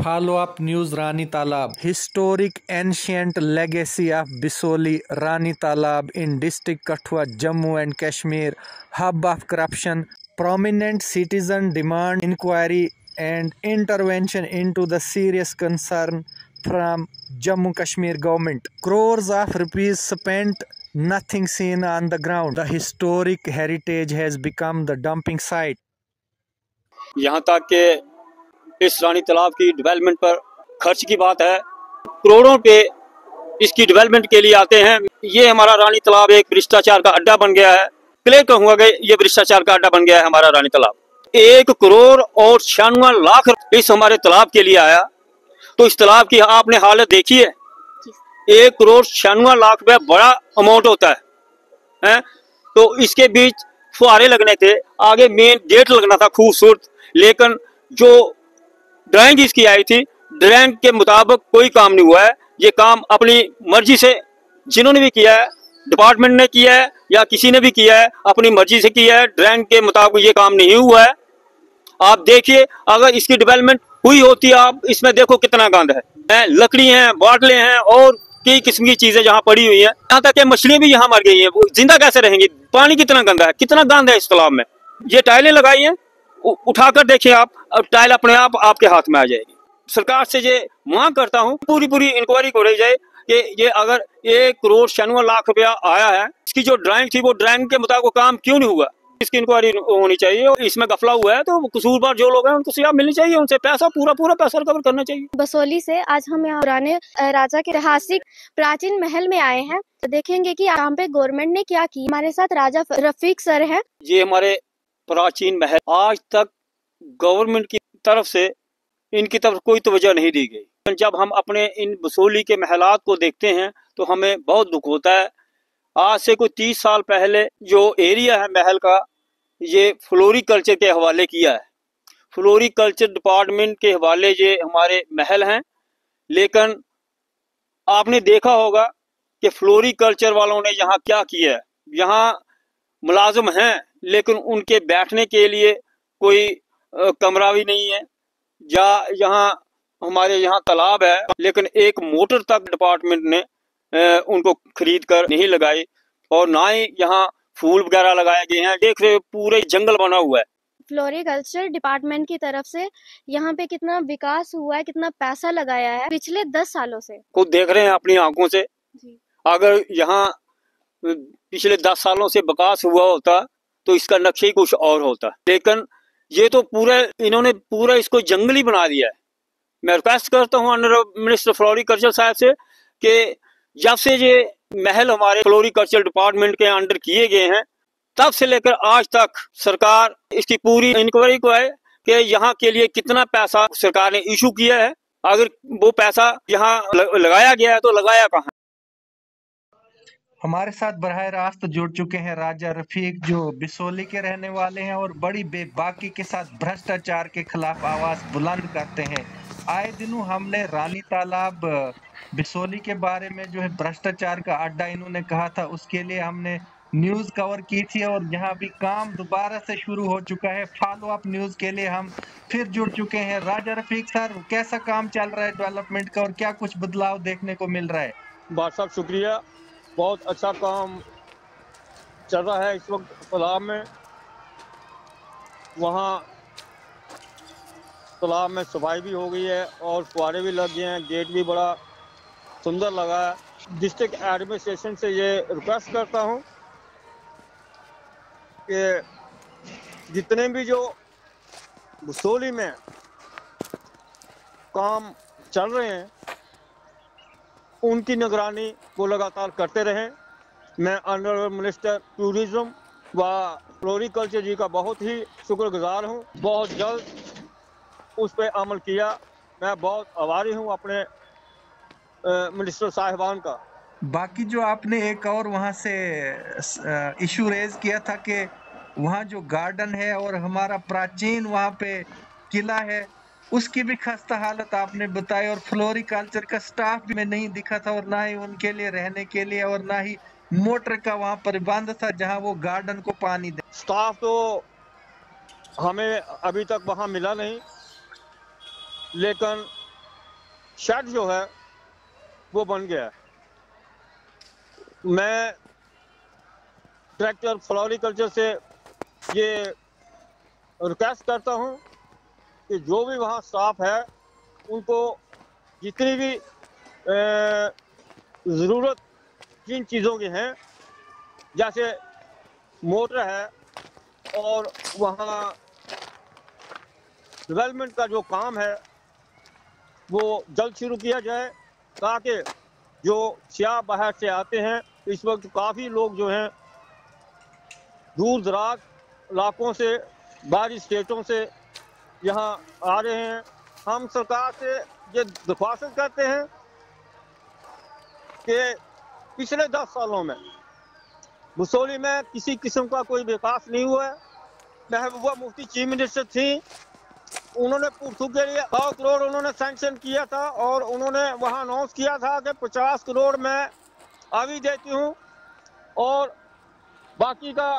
Follow-up news Rani Talab. Historic ancient legacy of Bisoli Rani Talab in district Kathua, Jammu and Kashmir. Hub of corruption. Prominent citizen demand inquiry and intervention into the serious concern from Jammu Kashmir government. Crores of rupees spent, nothing seen on the ground. The historic heritage has become the dumping site. यहाँ तक के इस रानी तालाब की development पर खर्च की बात है, करोड़ों पे इसकी डेवलपमेंट के लिए आते हैं। ये हमारा रानी तालाब एक भ्रष्टाचार का अड्डा बन गया है। क्लियर कहूँगा कि ये भ्रष्टाचार का अड्डा बन गया है हमारा रानी तालाब। 1 करोड़ और 96 लाख इस हमारे तालाब के लिए आया, तो इस तालाब की आपने हालत देखी है। 1 करोड़ 96 लाख रुपया बड़ा अमाउंट होता है। तो इसके बीच फुहारे लगने थे, आगे मेन गेट लगना था खूबसूरत, लेकिन जो ड्राइंग इसकी आई थी, ड्राइंग के मुताबिक कोई काम नहीं हुआ है। ये काम अपनी मर्जी से जिन्होंने भी किया है, डिपार्टमेंट ने किया है या किसी ने भी किया है, अपनी मर्जी से किया है। ड्राइंग के मुताबिक ये काम नहीं हुआ है। आप देखिए, अगर इसकी डेवलपमेंट हुई होती, आप इसमें देखो कितना गंद है, लकड़ी है, बाटले हैं और कई किस्म की चीजें जहाँ पड़ी हुई हैं। यहाँ तक कि मछलियां भी यहाँ मर गई हैं, वो जिंदा कैसे रहेंगी? पानी कितना गंदा है, कितना गंद है इस तालाब में। ये टाइलें लगाई हैं, उठाकर देखिए आप, टाइल अपने आप आपके हाथ में आ जाएगी। सरकार से ये मांग करता हूँ, पूरी इंक्वायरी को रही जाए कि ये अगर 1 करोड़ 96 लाख रुपया आया है, इसकी जो ड्राइंग थी वो ड्राइंग के मुताबिक काम क्यों नहीं हुआ, इसकी इंक्वायरी होनी चाहिए। और इसमें गफला हुआ है तो कसूरवार जो लोग हैं उनको सजा मिलनी चाहिए, उनसे पैसा पूरा पैसा रिकवर करना चाहिए। बसोली से आज हम यहाँ पुराने राजा के ऐतिहासिक प्राचीन महल में आए हैं, तो देखेंगे कि यहाँ पे गवर्नमेंट ने क्या की। हमारे साथ राजा रफीक सर हैं। ये हमारे प्राचीन महल, आज तक गवर्नमेंट की तरफ से इनकी तरफ कोई तवज्जो नहीं दी गई। जब हम अपने इन बसोली के महलात को देखते हैं तो हमें बहुत दुख होता है। आज से कोई 30 साल पहले जो एरिया है महल का, ये फ्लोरिकल्चर के हवाले किया है। फ्लोरिकल्चर डिपार्टमेंट के हवाले ये हमारे महल हैं, लेकिन आपने देखा होगा कि फ्लोरिकल्चर वालों ने यहाँ क्या किया है। यहाँ मुलाजिम हैं, लेकिन उनके बैठने के लिए कोई कमरा भी नहीं है। या यहाँ हमारे यहाँ तालाब है, लेकिन एक मोटर तक डिपार्टमेंट ने उनको खरीद कर नहीं लगाई, और ना ही यहाँ फूल वगैरह लगाए गए हैं। देख रहे पूरे जंगल बना हुआ है। फ्लोरिकल्चर डिपार्टमेंट की तरफ से यहाँ पे कितना विकास हुआ है, कितना पैसा लगाया है पिछले 10 सालों से, खुद देख रहे हैं अपनी आंखों से जी। अगर यहाँ पिछले 10 सालों से विकास हुआ होता तो इसका नक्शा ही कुछ और होता, लेकिन ये तो इन्होंने पूरा इसको जंगली बना दिया है। मैं रिक्वेस्ट करता हूँ ऑनरेबल मिनिस्टर फ्लोरिकल्चर साहब से कि जब से ये महल हमारे फ्लोरिकल्चर डिपार्टमेंट के अंडर किए गए हैं, तब से लेकर आज तक सरकार इसकी पूरी इंक्वायरी को है कि यहाँ के लिए कितना पैसा सरकार ने इशू किया है। अगर वो पैसा यहाँ लगाया गया है तो लगाया कहाँ। हमारे साथ बराह रास्त जुड़ चुके हैं राजा रफीक, जो बिसोली के रहने वाले हैं और बड़ी बेबाकी के साथ भ्रष्टाचार के खिलाफ आवाज बुलंद करते हैं। आए दिनों हमने रानी तालाब बिसोली के बारे में जो है भ्रष्टाचार का अड्डा इन्होंने कहा था, उसके लिए हमने न्यूज कवर की थी, और यहाँ भी काम दोबारा से शुरू हो चुका है। फॉलो अप न्यूज के लिए हम फिर जुड़ चुके हैं। राजा रफीक सर, कैसा काम चल रहा है डेवलपमेंट का, और क्या कुछ बदलाव देखने को मिल रहा है? बादशाह साहब शुक्रिया, बहुत अच्छा काम चल रहा है इस वक्त तालाब में। वहाँ तालाब में सफाई भी हो गई है और फुहारे भी लग गए हैं, गेट भी बड़ा सुंदर लगा है। डिस्ट्रिक्ट एडमिनिस्ट्रेशन से ये रिक्वेस्ट करता हूँ कि जितने भी जो बसोली में काम चल रहे हैं उनकी निगरानी वो लगातार करते रहें। मैं ऑनरेबल मिनिस्टर टूरिज्म व फ्लोरिकल्चर जी का बहुत ही शुक्रगुजार हूँ। बहुत जल्द उस पर अमल किया। मैं बहुत आभारी हूँ अपने मिनिस्टर साहिबान का। बाकी जो आपने एक और वहाँ से इशू रेज किया था कि वहाँ जो गार्डन है और हमारा प्राचीन वहाँ पे किला है, उसकी भी खस्ता हालत आपने बताई, और फ्लोरिकल्चर का स्टाफ भी में नहीं दिखा था, और ना ही उनके लिए रहने के लिए और ना ही मोटर का वहाँ प्रबंध था जहाँ वो गार्डन को पानी दे। स्टाफ तो हमें अभी तक वहाँ मिला नहीं, लेकिन शेड जो है वो बन गया है। मैं ट्रैक्टर फ्लोरिकल्चर से ये रिक्वेस्ट करता हूँ कि जो भी वहाँ स्टाफ है उनको जितनी भी ज़रूरत जिन चीज़ों की हैं, जैसे मोटर है और वहाँ डेवलपमेंट का जो काम है वो जल्द शुरू किया जाए, ताकि जो सियाह बाहर से आते हैं, इस वक्त काफ़ी लोग जो हैं दूर दराज इलाकों से, बाहरी स्टेटों से यहाँ आ रहे हैं। हम सरकार से ये दरख्वास्त करते हैं कि पिछले 10 सालों में बसोली में किसी किस्म का कोई विकास नहीं हुआ है। महबूबा मुफ्ती चीफ मिनिस्टर थी, उन्होंने पुरथू के लिए 100 करोड़ उन्होंने सैंक्शन किया था और उन्होंने वहाँ अनाउंस किया था कि 50 करोड़ मैं अभी देती हूँ और बाकी का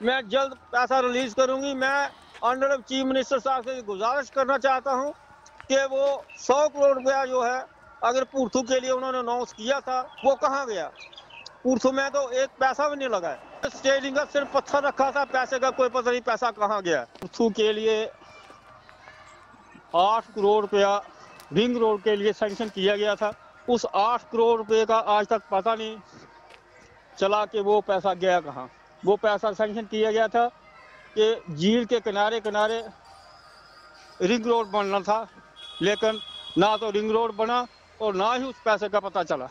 मैं जल्द पैसा रिलीज करूँगी। मैं ऑनरेबल चीफ मिनिस्टर साहब से गुजारिश करना चाहता हूँ कि वो 100 करोड़ रुपया जो है अगर पुरथू के लिए उन्होंने अनाउंस किया था वो कहाँ गया। पुरथू में तो एक पैसा भी नहीं लगा है, स्टेडियम का सिर्फ पत्थर रखा था, पैसे का कोई पता नहीं पैसा कहाँ गया। पुरथू के लिए 8 करोड़ रुपया रिंग रोड के लिए सैंक्शन किया गया था। उस 8 करोड़ रुपए का आज तक पता नहीं चला कि वो पैसा गया कहाँ। वो पैसा सैंक्शन किया गया था कि झील के किनारे किनारे रिंग रोड बनना था, लेकिन ना तो रिंग रोड बना और ना ही उस पैसे का पता चला।